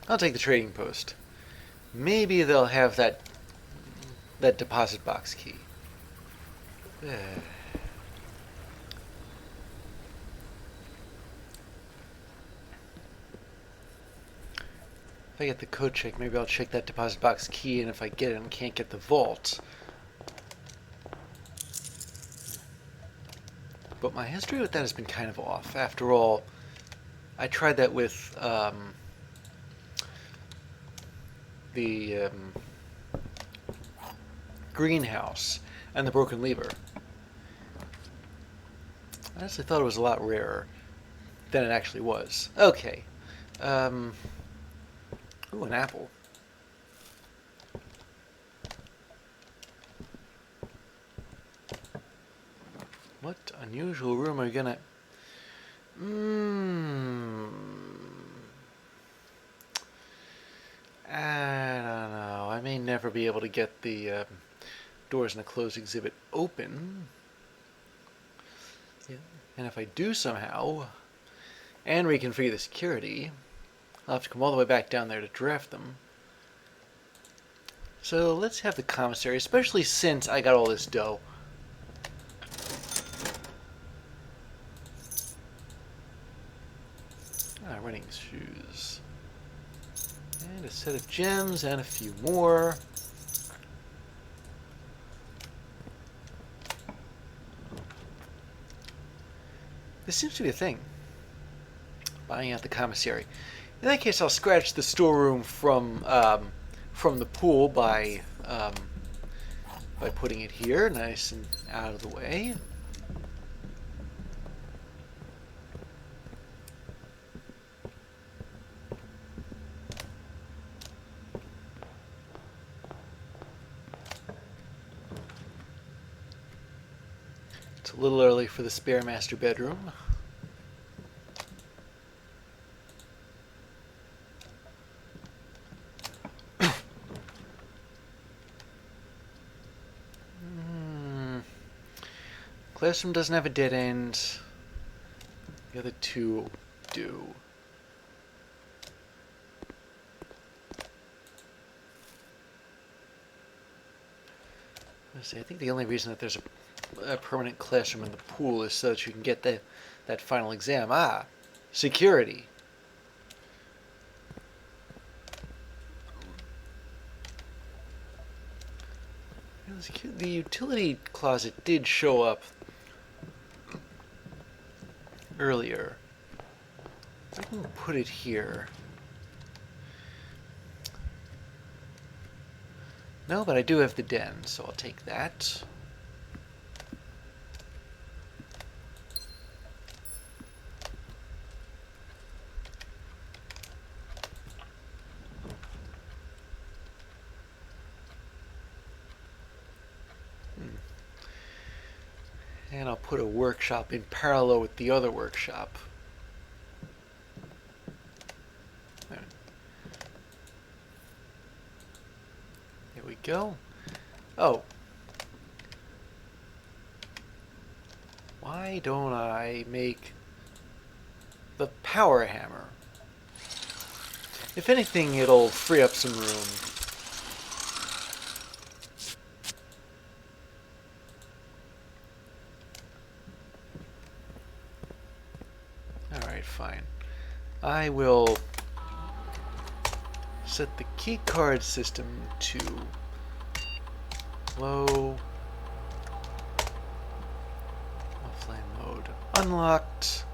I'll take the trading post. Maybe they'll have that deposit box key. If I get the code check, maybe I'll check that deposit box key, and if I get it and can't get the vault. But my history with that has been kind of off. After all, I tried that with the greenhouse and the broken lever. I actually thought it was a lot rarer than it actually was. Okay. Ooh, an apple. What unusual room are you gonna... I don't know. I may never be able to get the doors in the closed exhibit open. Yeah. And if I do somehow, and reconfigure the security, I'll have to come all the way back down there to draft them. So let's have the commissary, especially since I got all this dough. Running shoes. And a set of gems and a few more. This seems to be a thing. Buying out the commissary. In that case, I'll scratch the storeroom from the pool by putting it here, nice and out of the way. It's a little early for the spare master bedroom. Classroom doesn't have a dead end. The other two do. Let's see, I think the only reason that there's a permanent classroom in the pool is so that you can get that final exam. Security. The utility closet did show up earlier. I can put it here. No, but I do have the den, so I'll take that. And I'll put a workshop in parallel with the other workshop. There we go. Oh. Why don't I make the power hammer? If anything, it'll free up some room. Fine. I will set the keycard system to low. Offline mode unlocked.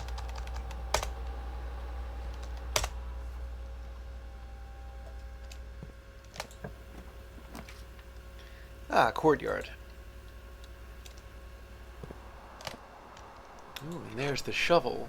Courtyard. Ooh, and there's the shovel.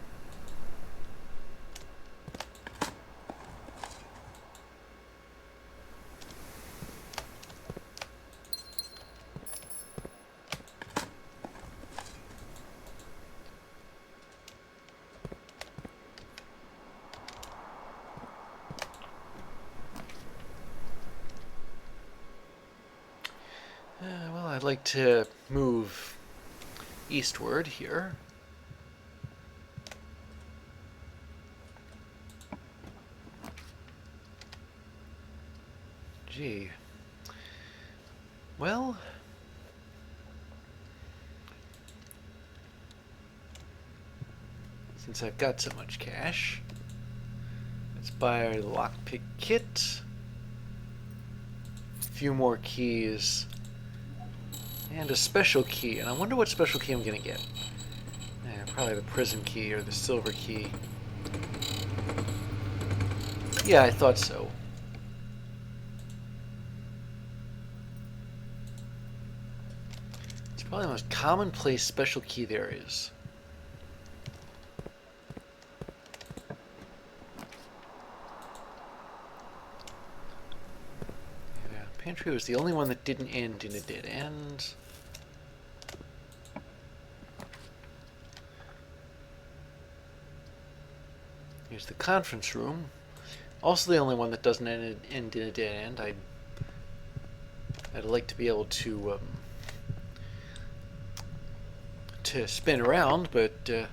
I'd like to move eastward here. Gee. Well, since I've got so much cash, let's buy a lockpick kit, a few more keys, and a special key. And I wonder what special key I'm gonna get. Probably the prism key or the silver key. Yeah, I thought so. It's probably the most commonplace special key there is. Yeah, pantry was the only one that didn't end in a dead end. Here's the conference room. Also the only one that doesn't end in a dead end. I'd like to be able to spin around, but and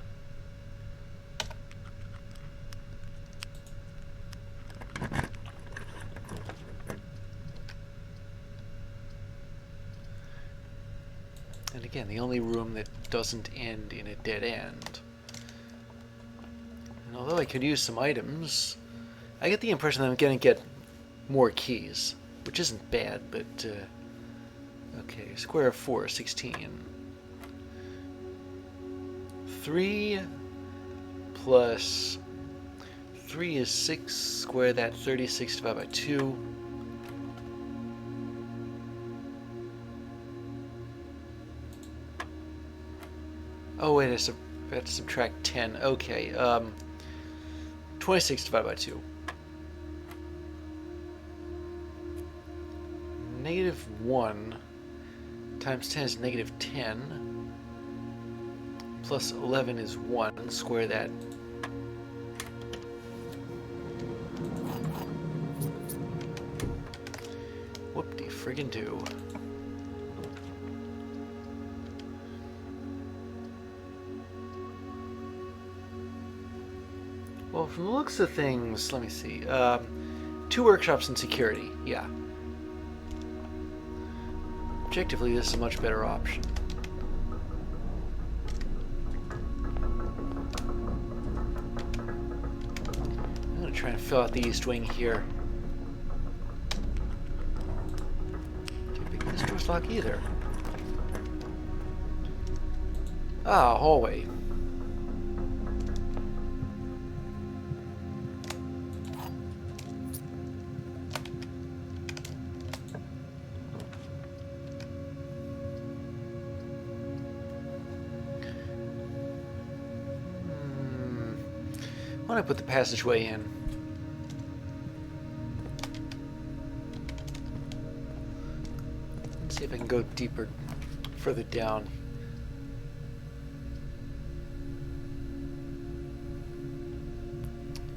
again, the only room that doesn't end in a dead end. And although I could use some items, I get the impression that I'm going to get more keys, which isn't bad, but okay, square of 4, 16. 3 plus 3 is 6, square that, 36 divided by 2. Oh wait, I have to subtract 10. Okay, 26 divided by 2. -1 times 10 is -10. Plus 11 is 1. Square that. Whoop-de-friggin' do. Well, from the looks of things, let me see. 2 workshops and security, yeah. Objectively, this is a much better option. I'm going to try and fill out the east wing here. Can't pick this door's lock either. Ah, hallway. I want to put the passageway in. Let's see if I can go deeper, further down.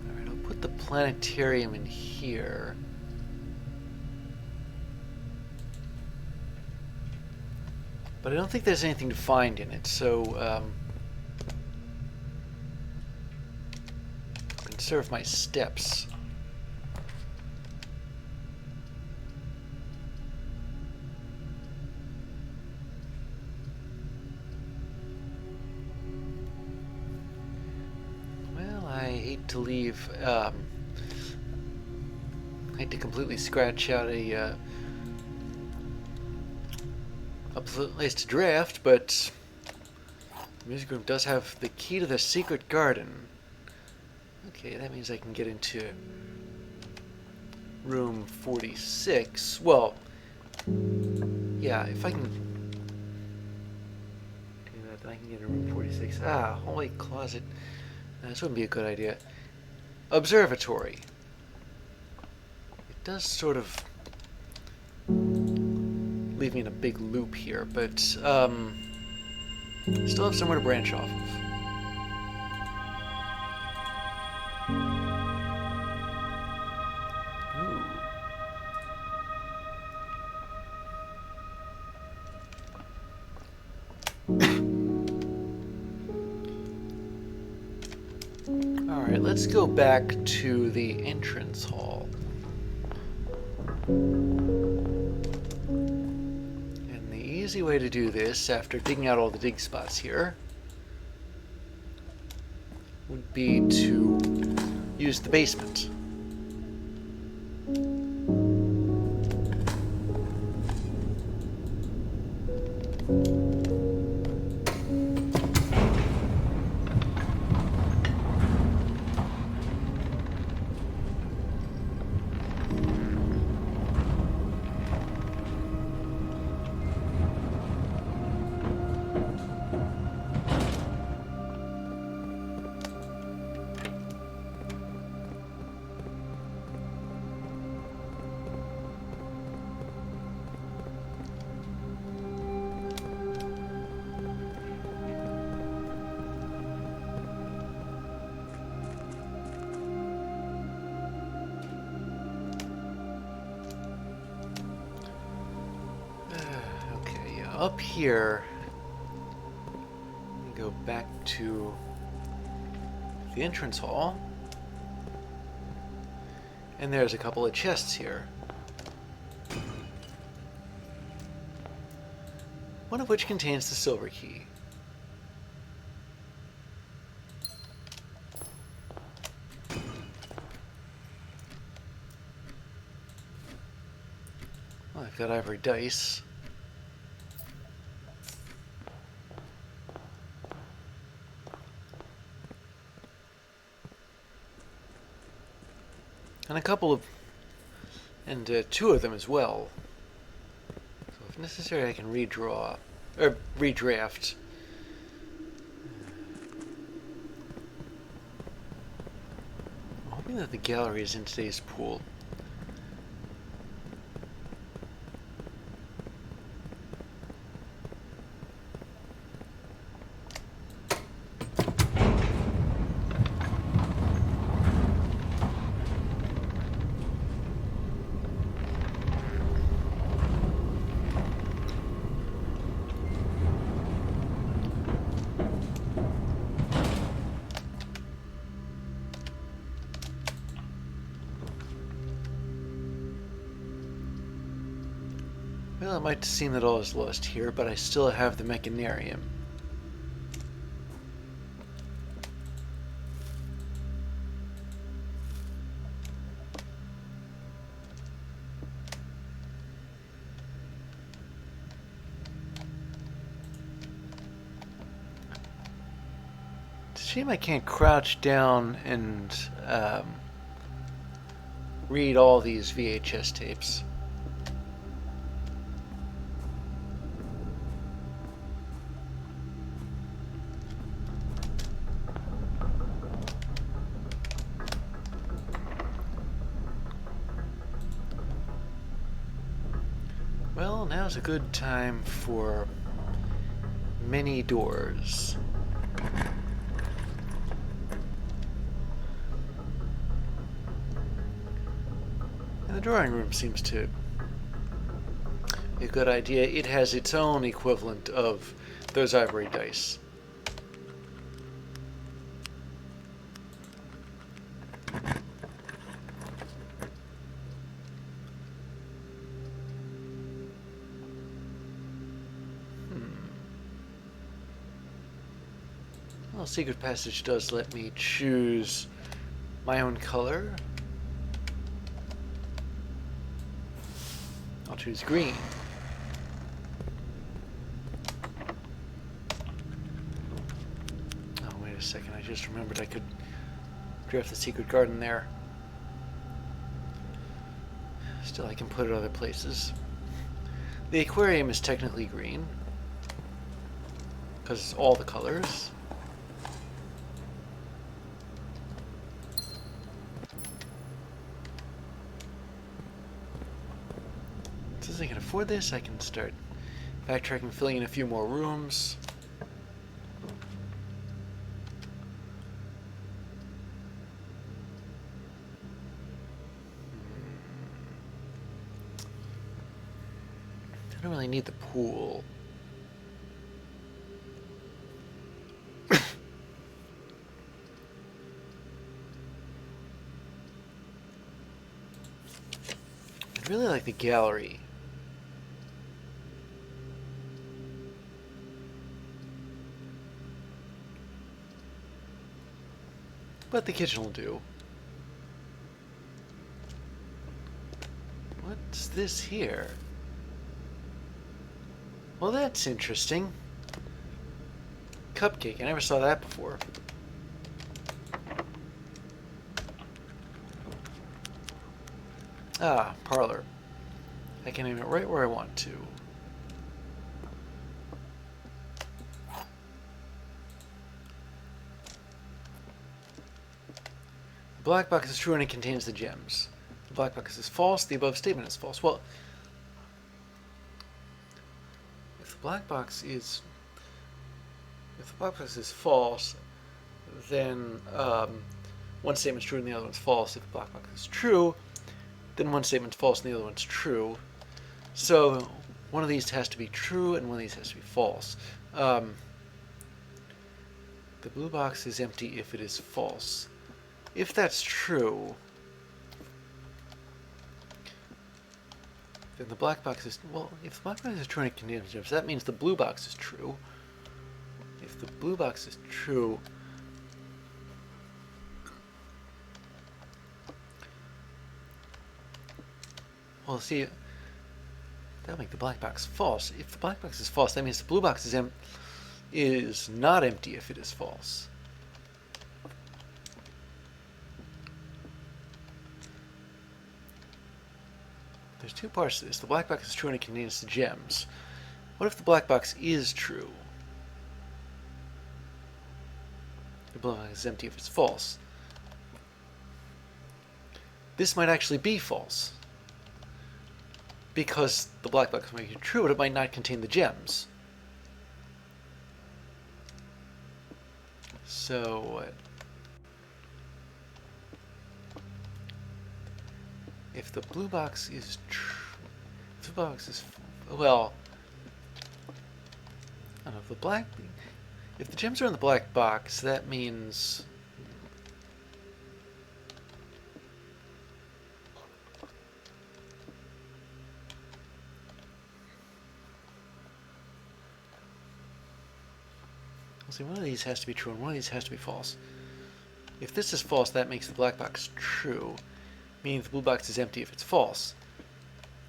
Alright, I'll put the planetarium in here. But I don't think there's anything to find in it, so conserve my steps. Well, I hate to leave. I hate to completely scratch out a place to draft, but the music room does have the key to the secret garden. Okay, that means I can get into room 46. Well, yeah, if I can do that, then I can get into room 46. Ah, holy closet. This wouldn't be a good idea. Observatory. It does sort of leave me in a big loop here, but still have somewhere to branch off of. let's go back to the entrance hall. And the easy way to do this, after digging out all the dig spots here, would be to use the basement. Up here, go back to the entrance hall, and there's a couple of chests here. One of which contains the silver key. Well, I've got ivory dice. And a couple of, and two of them as well. So if necessary, I can redraw, or redraft. I'm hoping that the gallery is in today's pool. Well, it might seem that all is lost here, but I still have the Mechanarium. It's a shame I can't crouch down and read all these VHS tapes. Well, now's a good time for many doors. And the drawing room seems to be a good idea. It has its own equivalent of those ivory dice. Well, Secret Passage does let me choose my own color. I'll choose green. Oh, wait a second. I just remembered I could draft the secret garden there. Still, I can put it other places. The aquarium is technically green because it's all the colors. Since I can afford this, I can start backtracking, filling in a few more rooms. I don't really need the pool. really like the gallery. But the kitchen will do. What's this here? Well, that's interesting. Cupcake. I never saw that before. Ah, parlor. I can aim it right where I want to. The black box is true and it contains the gems. The black box is false. The above statement is false. Well, if the black box is false, then one statement's true and the other one's false. If the black box is true, then one statement's false and the other one's true. So one of these has to be true and one of these has to be false. The blue box is empty if it is false. If that's true, then the black box is... Well, if the black box is true and it contains gems, that means the blue box is true. If the blue box is true... Well, see, that'll make the black box false. If the black box is false, that means the blue box is not empty if it is false. There's two parts to this. The black box is true and it contains the gems. What if the black box is true? The blue box is empty if it's false. This might actually be false, because the black box might be true, but it might not contain the gems. So, if the blue box is true, if the box is, well, I don't know, if the gems are in the black box, that means... See, one of these has to be true and one of these has to be false. If this is false, that makes the black box true, meaning the blue box is empty if it's false.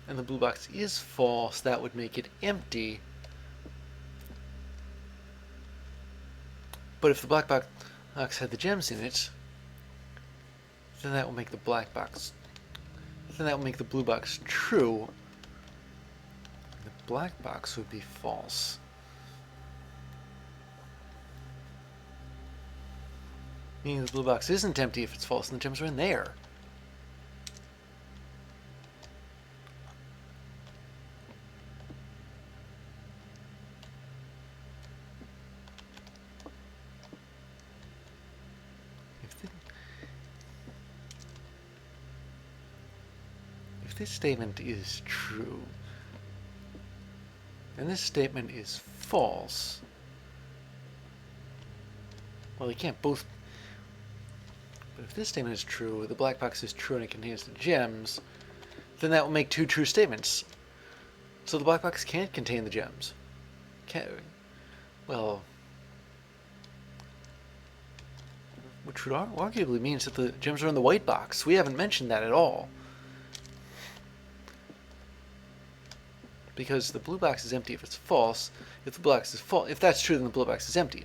And the blue box is false, that would make it empty. But if the black box had the gems in it, then that will make the black box... Then that will make the blue box true. The black box would be false. Meaning the blue box isn't empty if it's false and the gems are in there. If this statement is true, and this statement is false, well, they can't both... But if this statement is true, the black box is true and it contains the gems, then that will make two true statements. So the black box can't contain the gems. Well, which would arguably means that the gems are in the white box. We haven't mentioned that at all. Because the blue box is empty if it's false. If the blue box is false, if that's true, then the blue box is empty.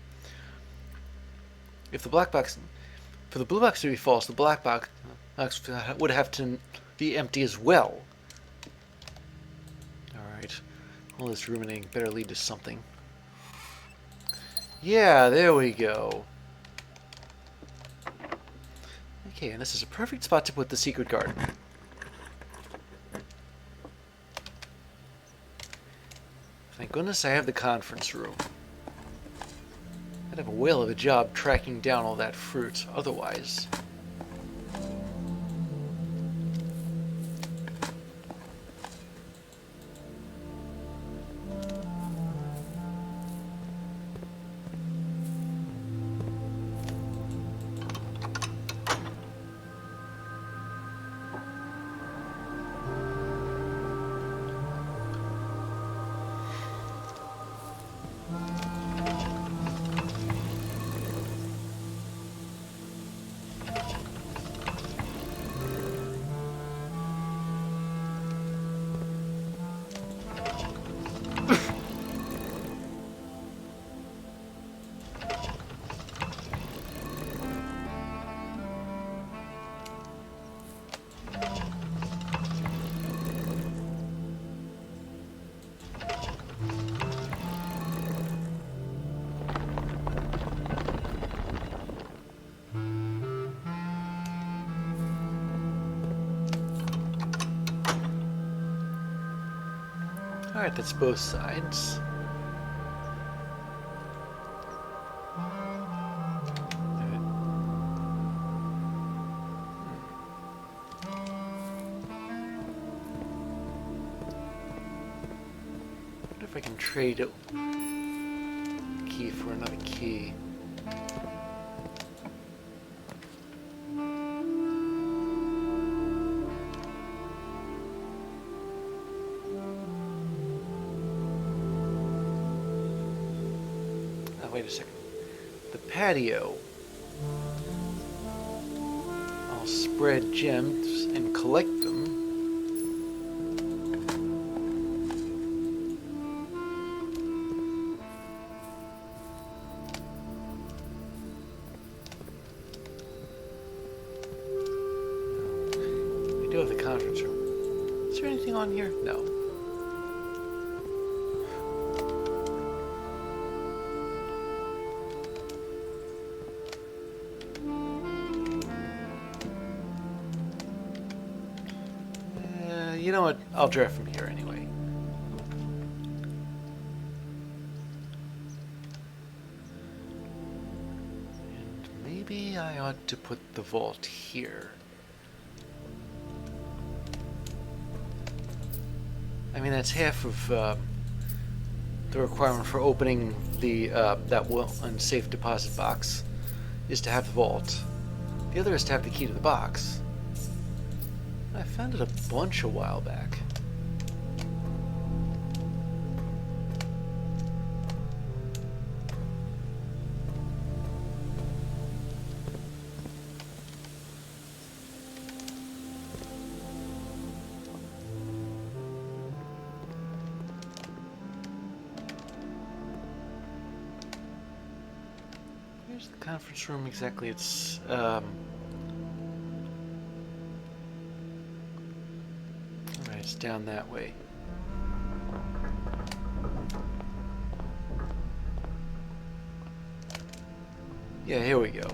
If the black box... For the blue box to be false, the black box would have to be empty as well. Alright. All this ruminating better lead to something. Yeah, there we go. Okay, and this is a perfect spot to put the secret garden. Thank goodness I have the conference room. I'd have a whale of a job tracking down all that fruit otherwise. Alright, that's both sides. What if I can trade a key for another key? Wait a second. The patio. I'll spread gems and collect them. We do have the conference room. Is there anything on here? No. You know what? I'll draft from here anyway. And maybe I ought to put the vault here. I mean, that's half of the requirement for opening the that unsafe deposit box is to have the vault. The other is to have the key to the box. I found it a bunch a while back. Where's the conference room exactly? It's it's down that way. Yeah, here we go.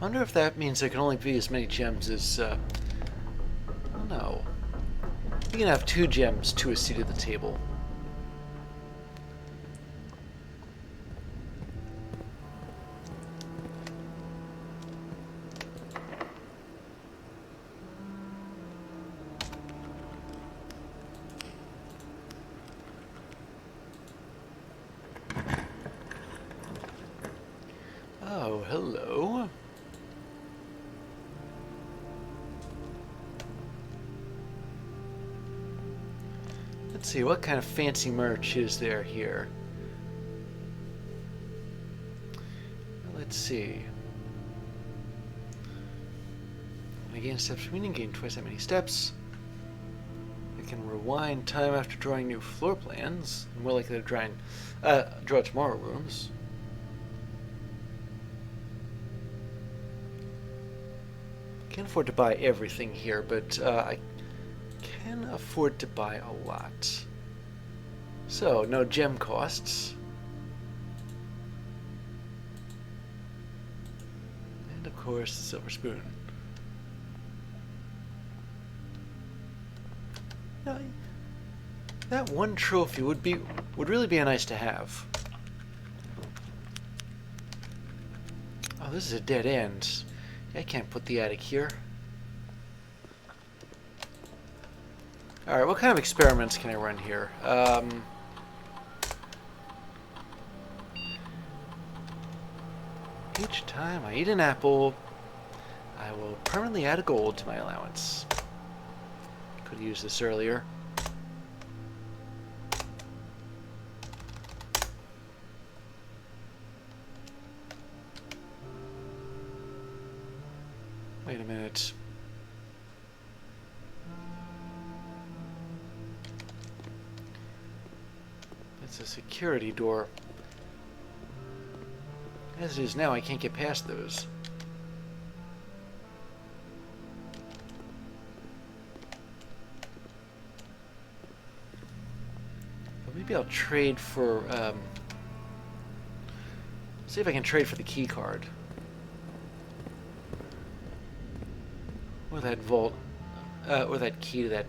I wonder if that means there can only be as many gems as, I don't know. We can have 2 gems to a seat at the table. Oh, hello. Let's see, what kind of fancy merch is there here? Let's see. When I gain steps meaning, gain twice that many steps. I can rewind time after drawing new floor plans. I'm more likely to draw tomorrow rooms. Can't afford to buy everything here, but I can afford to buy a lot. So, no gem costs. And of course, the silver spoon. Now, that one trophy would really be nice to have. Oh, this is a dead end. I can't put the attic here. Alright, what kind of experiments can I run here? Each time I eat an apple, I will permanently add a gold to my allowance. Could have used this earlier. Wait a minute. It's a security door. As it is now, I can't get past those. But maybe I'll trade for, see if I can trade for the key card. Or that vault, or that key to that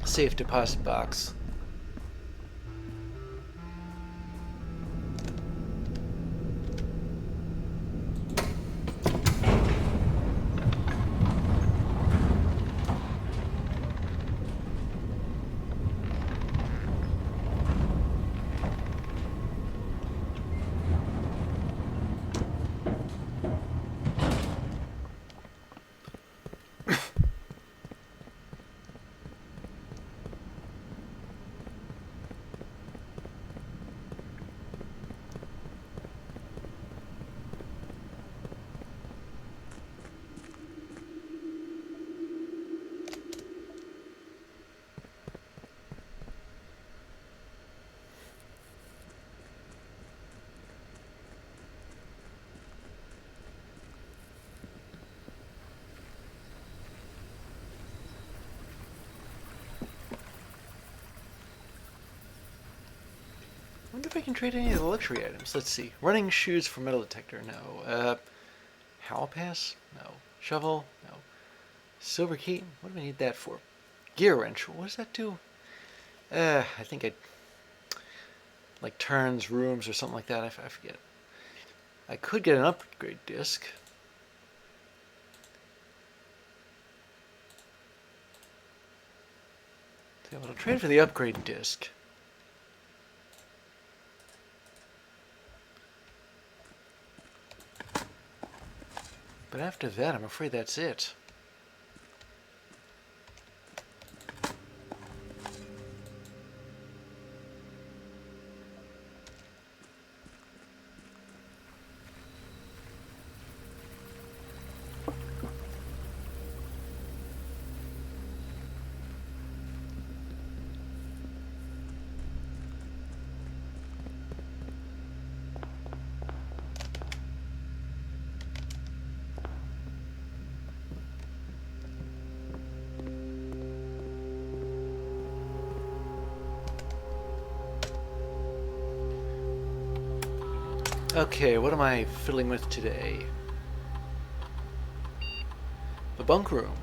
safe deposit box. I wonder if I can trade any of the luxury items. Let's see. Running shoes for metal detector, no. Howl pass? No. Shovel? No. Silver key? What do I need that for? Gear wrench? What does that do? I think it like turns rooms or something like that. I forget. I could get an upgrade disc. So I'll trade for the upgrade disc. But after that, I'm afraid that's it. Okay, what am I fiddling with today? The bunk room.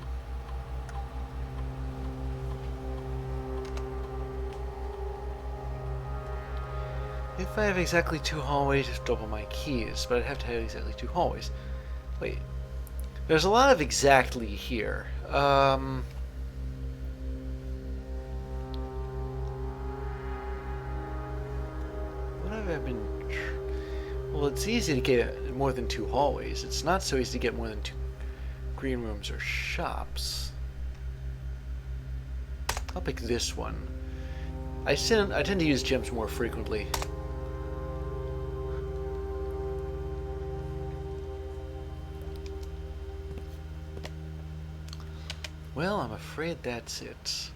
If I have exactly 2 hallways, just double my keys, but I'd have to have exactly 2 hallways. Wait. There's a lot of exactly here. What have I been... Well, it's easy to get more than 2 hallways. It's not so easy to get more than 2 green rooms or shops. I'll pick this one. I tend to use gems more frequently. Well, I'm afraid that's it.